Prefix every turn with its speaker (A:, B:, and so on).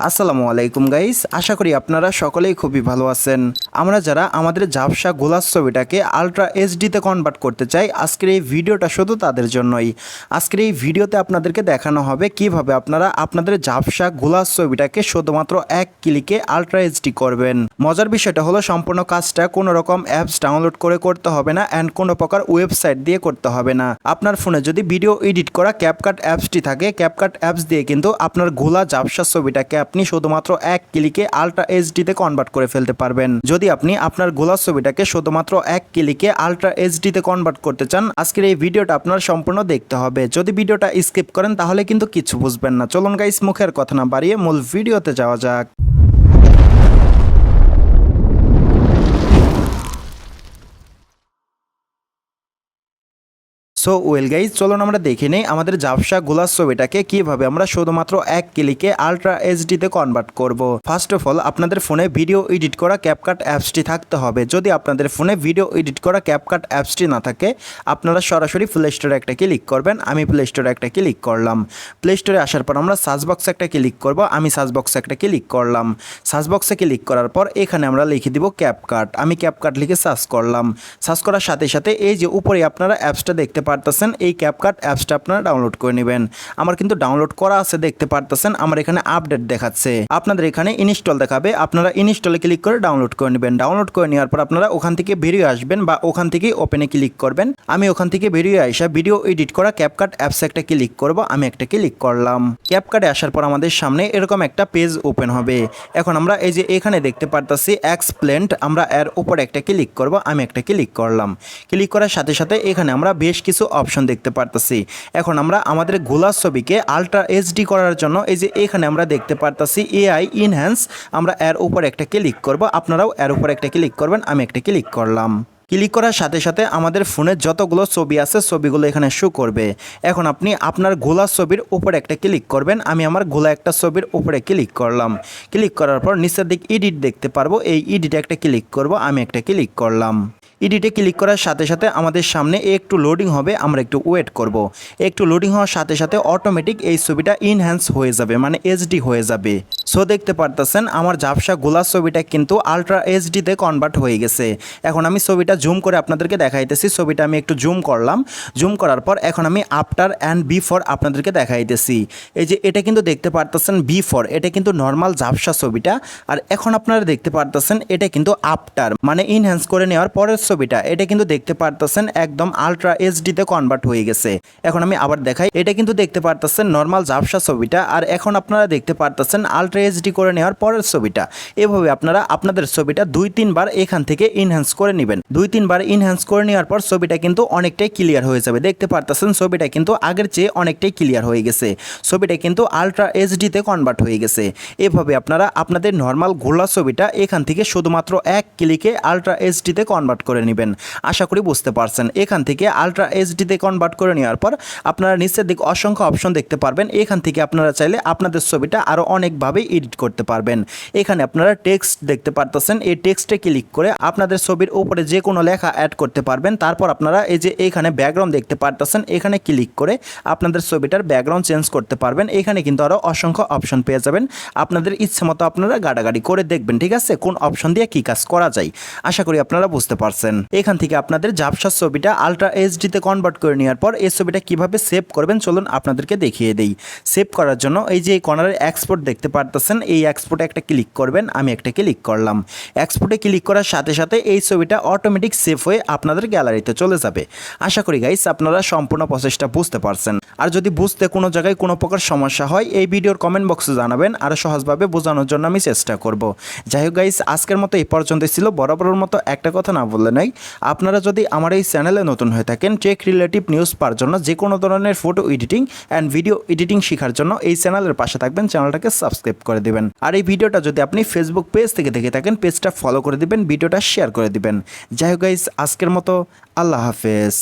A: আসসালামু আলাইকুম গাইস, আশা করি আপনারা সকলেই খুবই ভালো আছেন। আমরা যারা আমাদের ঝাপসা গোলাস ছবিটাকে আলট্রা এইচডিতে কনভার্ট করতে চাই, আজকের এই ভিডিওটা শুধু তাদের জন্যই। আজকের এই ভিডিওতে আপনাদেরকে দেখানো হবে কিভাবে আপনারা আপনাদের ঝাপসা গোলাস ছবিটাকে শুধুমাত্র এক ক্লিকে আলট্রা এইচডি করবেন। মজার বিষয়টা হলো সম্পূর্ণ কাজটা কোনো রকম অ্যাপস ডাউনলোড করে করতে হবে না অ্যান্ড কোনো প্রকার ওয়েবসাইট দিয়ে করতে হবে না। আপনার ফোনে যদি ভিডিও এডিট করা ক্যাপকাট অ্যাপসটি থাকে, ক্যাপকাট অ্যাপস দিয়ে কিন্তু আপনার গোলা ঝাপসা ছবিটাকে আপনি শুধুমাত্র এক ক্লিকে আলট্রা এইচডিতে কনভার্ট করে ফেলতে পারবেন। যদি আপনি আপনার গোলা ছবিটাকে শুধুমাত্র এক ক্লিকে আলট্রা এইচডিতে কনভার্ট করতে চান, আজকের এই ভিডিওটা আপনার সম্পূর্ণ দেখতে হবে। যদি ভিডিওটা স্কিপ করেন তাহলে কিন্তু কিছু বুঝবেন না। চলুন গাইস, মুখের কথা না বাড়িয়ে মূল ভিডিওতে যাওয়া যাক। সো ওয়েল গাইজ, চলুন আমরা দেখে নেই আমাদের ঝাপসা গোলাস ছবিটাকে কিভাবে আমরা শুধুমাত্র এক ক্লিকে আলট্রা এইচডিতে কনভার্ট করব। ফার্স্ট অফ অল, আপনাদের ফোনে ভিডিও এডিট করা ক্যাপকাট অ্যাপসটি থাকতে হবে। যদি আপনাদের ফোনে ভিডিও এডিট করা ক্যাপকাট অ্যাপসটি না থাকে, আপনারা সরাসরি প্লে স্টোরে একটা ক্লিক করবেন। আমি প্লে স্টোরে একটা ক্লিক করলাম। প্লে স্টোরে আসার পর আমরা সার্চ বক্সে একটা ক্লিক করব। আমি সার্চ বক্সে একটা ক্লিক করলাম। সার্চ বক্সে ক্লিক করার পর এখানে আমরা লিখে দিব ক্যাপকাট। আমি ক্যাপকাট লিখে সার্চ করলাম। সার্চ করার সাথে সাথে এই যে উপরে আপনারা অ্যাপসটা দেখতে পারতেছেন, এই ক্যাপকাট অ্যাপসটা আপনারা ডাউনলোড করে নেবেন। আমার কিন্তু ডাউনলোড করা আছে, দেখতে পারতেছেন। আমার এখানে আপডেট দেখাচ্ছে, আপনাদের এখানে ইনস্টল দেখাবে। আপনারা ইনস্টলে ক্লিক করে ডাউনলোড করে নেবেন। ডাউনলোড করে নেওয়ার পর আপনারা ওখান থেকে বেরিয়ে আসবেন বা ওখান থেকে ওপেনে ক্লিক করবেন। আমি ওখান থেকে বেরিয়ে আসা ভিডিও এডিট করা ক্যাপকাট অ্যাপসে একটা ক্লিক করব। আমি একটা ক্লিক করলাম। ক্যাপকাটে আসার পর আমাদের সামনে এরকম একটা পেজ ওপেন হবে। এখন আমরা এই যে এখানে দেখতে পারতেছি এক্সপ্লেন্ড, আমরা এর উপরে একটা ক্লিক করব। আমি একটা ক্লিক করলাম। ক্লিক করার সাথে সাথে এখানে আমরা বেশ কিছু অপশন দেখতে পারতেছি। এখন আমরা আমাদের গোলাস ছবিকে আলট্রা এইচডি করার জন্য এই যে এখানে আমরা দেখতে পারতেছি এআই ইনহ্যান্স, আমরা এর উপর একটা ক্লিক করব। আপনারাও এর উপর একটা ক্লিক করবেন। আমি একটা ক্লিক করলাম। ক্লিক করার সাথে সাথে আমাদের ফোনে যতগুলো ছবি আছে ছবিগুলো এখানে শো করবে। এখন আপনি আপনার গোলা ছবির উপরে একটা ক্লিক করবেন। আমি আমার গোলা একটা ছবির উপরে ক্লিক করলাম। ক্লিক করার পর নিচের দিক এডিট দেখতে পারবো, এই এডিটে একটা ক্লিক করব। আমি একটা ক্লিক করলাম। এডিটে ক্লিক করার সাথে সাথে আমাদের সামনে একটু লোডিং হবে, আমরা একটু ওয়েট করব। একটু লোডিং হওয়ার সাথে সাথে অটোমেটিক এই ছবিটা ইনহ্যান্স হয়ে যাবে, মানে এইচডি হয়ে যাবে। সো দেখতে পারতেছেন আমার ঝাপসা গোলাস ছবিটা কিন্তু আলট্রা এইচডিতে কনভার্ট হয়ে গেছে। এখন আমি ছবিটা জুম করে আপনাদেরকে দেখাইতেছি। ছবিটা আমি একটু জুম করলাম। জুম করার পর এখন আমি আফটার অ্যান্ড বিফোর আপনাদেরকে দেখাইতেছি। এই যে এটা কিন্তু দেখতে পারতেছেন বিফোর, এটা কিন্তু নর্মাল ঝাপসা ছবিটা। আর এখন আপনারা দেখতে পারতেছেন এটা কিন্তু আফটার, মানে ইনহ্যান্স করে নেওয়ার পরের ছবিটা। এটা কিন্তু দেখতে পারতেছেন একদম আলট্রা এইচডিতে কনভার্ট হয়ে গেছে। এখন আমি আবার দেখাই, এটা কিন্তু দেখতে পারতেছেন নর্মাল ঝাপসা ছবিটা। আর এখন আপনারা দেখতে পারতেছেন আলট্রা এইচডি করে নেওয়ার পরের ছবিটা। এভাবে আপনারা আপনাদের ছবিটা 2-3 বার এখান থেকে ইনহ্যান্স করে নেবেন। 2-3 বার ইনহ্যান্স করে নেওয়ার পর ছবিটা কিন্তু অনেকটাই ক্লিয়ার হয়ে যাবে। দেখতে পারতেছেন ছবিটা কিন্তু আগের চেয়ে অনেকটাই ক্লিয়ার হয়ে গেছে। ছবিটা কিন্তু আলট্রা এইচডিতে কনভার্ট হয়ে গেছে। এভাবে আপনারা আপনাদের নর্মাল গোলা ছবিটা এখান থেকে শুধুমাত্র এক ক্লিকে আলট্রা এইচডিতে কনভার্ট করে নেবেন। আশা করি বুঝতে পারছেন। এখান থেকে আলট্রা এইচডিতে কনভার্ট করে নেওয়ার পর আপনারা নিচের দিকে অসংখ্য অপশন দেখতে পারবেন। এখান থেকে আপনারা চাইলে আপনাদের ছবিটা আরও অনেকভাবে এডিট করতে পারবেন। এখানে আপনারা টেক্সট দেখতে পারতেছেন, এই টেক্সটে ক্লিক করে আপনাদের ছবির উপরে যে কোনো লেখা অ্যাড করতে পারবেন। তারপর আপনারা এই যে এখানে ব্যাকগ্রাউন্ড দেখতে পারতেছেন, এখানে ক্লিক করে আপনাদের ছবিটার ব্যাকগ্রাউন্ড চেঞ্জ করতে পারবেন। এখানে কিন্তু আরও অসংখ্য অপশন পেয়ে যাবেন। আপনাদের ইচ্ছে মতো আপনারা গাড়াগাড়ি করে দেখবেন, ঠিক আছে, কোন অপশন দিয়ে কী কাজ করা যায়। আশা করি আপনারা বুঝতে পারছেন। এখান থেকে আপনাদের ঝাপসা ছবিটা আলট্রা এইচডিতে কনভার্ট করে নেওয়ার পর এই ছবিটা কিভাবে সেভ করবেন চলুন আপনাদেরকে দেখিয়ে দেই। সেভ করার জন্য এই যে কর্নারে এক্সপোর্ট দেখতে পারতেছেন, এই এক্সপোর্টে একটা ক্লিক করবেন। আমি একটা ক্লিক করলাম। এক্সপোর্টে ক্লিক করার সাথে সাথে এই ছবিটা অটোমেটিক সেভ হয়ে আপনাদের গ্যালারিতে চলে যাবে। আশা করি গাইস আপনারা সম্পূর্ণ প্রসেসটা বুঝতে পারছেন। আর যদি বুঝতে কোনো জায়গায় কোনো প্রকার সমস্যা হয় এই ভিডিওর কমেন্ট বক্সে জানাবেন, আরও সহজভাবে বোঝানোর জন্য আমি চেষ্টা করব। যাই হোক গাইস, আজকের মতো এই পর্যন্তই ছিল। বরাবরের মতো একটা কথা না বললে নাই, আপনারা যদি আমার এই চ্যানেলে নতুন হয়ে থাকেন টেক রিলেটিভ নিউজ পাওয়ার জন্য, যে কোনো ধরনের photo editing and video editing শেখার জন্য এই চ্যানেলের পাশে থাকবেন, চ্যানেলটাকে সাবস্ক্রাইব করে দিবেন। আর এই ভিডিওটা যদি আপনি ফেসবুক পেজ থেকে দেখে থাকেন পেজটা ফলো করে দিবেন, ভিডিওটা শেয়ার করে দিবেন। যাই হোক গাইস, আজকের মতো আল্লাহ হাফেজ।